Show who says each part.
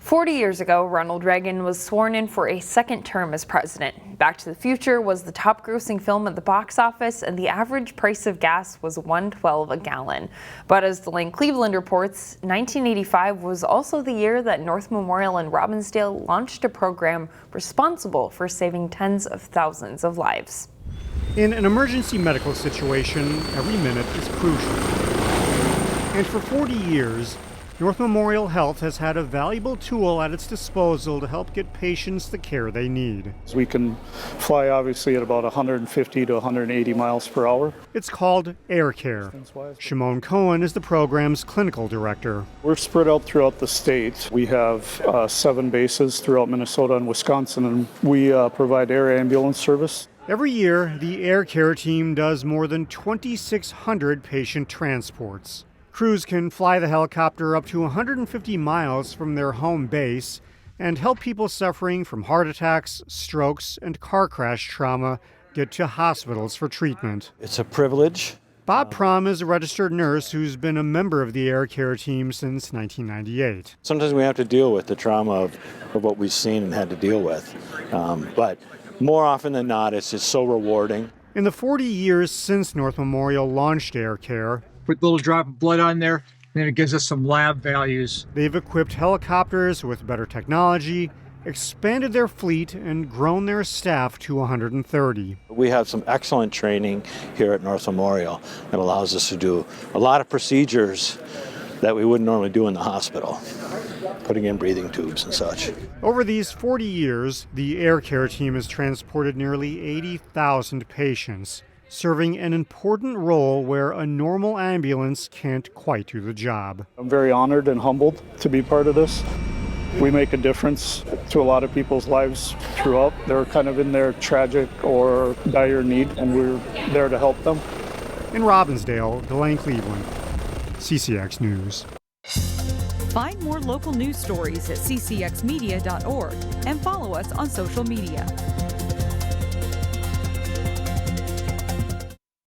Speaker 1: 40 years ago, Ronald Reagan was sworn in for a second term as president. Back to the Future was the top-grossing film at the box office, and the average price of gas was $1.12 a gallon. But as Delane Cleveland reports, 1985 was also the year that North Memorial in Robbinsdale launched a program responsible for saving tens of thousands of lives.
Speaker 2: In an emergency medical situation, every minute is crucial. And for 40 years, North Memorial Health has had a valuable tool at its disposal to help get patients the care they need.
Speaker 3: We can fly obviously at about 150 to 180 miles per hour.
Speaker 2: It's called Air Care. Shimon Cohen is the program's clinical director.
Speaker 3: We're spread out throughout the state. We have 7 bases throughout Minnesota and Wisconsin, and we provide air ambulance service.
Speaker 2: Every year, the Air Care team does more than 2,600 patient transports. Crews can fly the helicopter up to 150 miles from their home base and help people suffering from heart attacks, strokes, and car crash trauma get to hospitals for treatment.
Speaker 4: It's a privilege.
Speaker 2: Bob Prom is a registered nurse who's been a member of the Air Care team since 1998.
Speaker 4: Sometimes we have to deal with the trauma of what we've seen and had to deal with. But more often than not, it's just so rewarding.
Speaker 2: In the 40 years since North Memorial launched Air Care,
Speaker 5: put a little drop of blood on there, and then it gives us some lab values.
Speaker 2: They've equipped helicopters with better technology, expanded their fleet, and grown their staff to 130.
Speaker 4: We have some excellent training here at North Memorial that allows us to do a lot of procedures that we wouldn't normally do in the hospital, putting in breathing tubes and such.
Speaker 2: Over these 40 years, the Air Care team has transported nearly 80,000 patients, serving an important role where a normal ambulance can't quite do the job.
Speaker 3: I'm very honored and humbled to be part of this. We make a difference to a lot of people's lives throughout. They're kind of in their tragic or dire need, and we're there to help them.
Speaker 2: In Robbinsdale, Delane Cleveland, CCX News.
Speaker 6: Find more local news stories at ccxmedia.org and follow us on social media.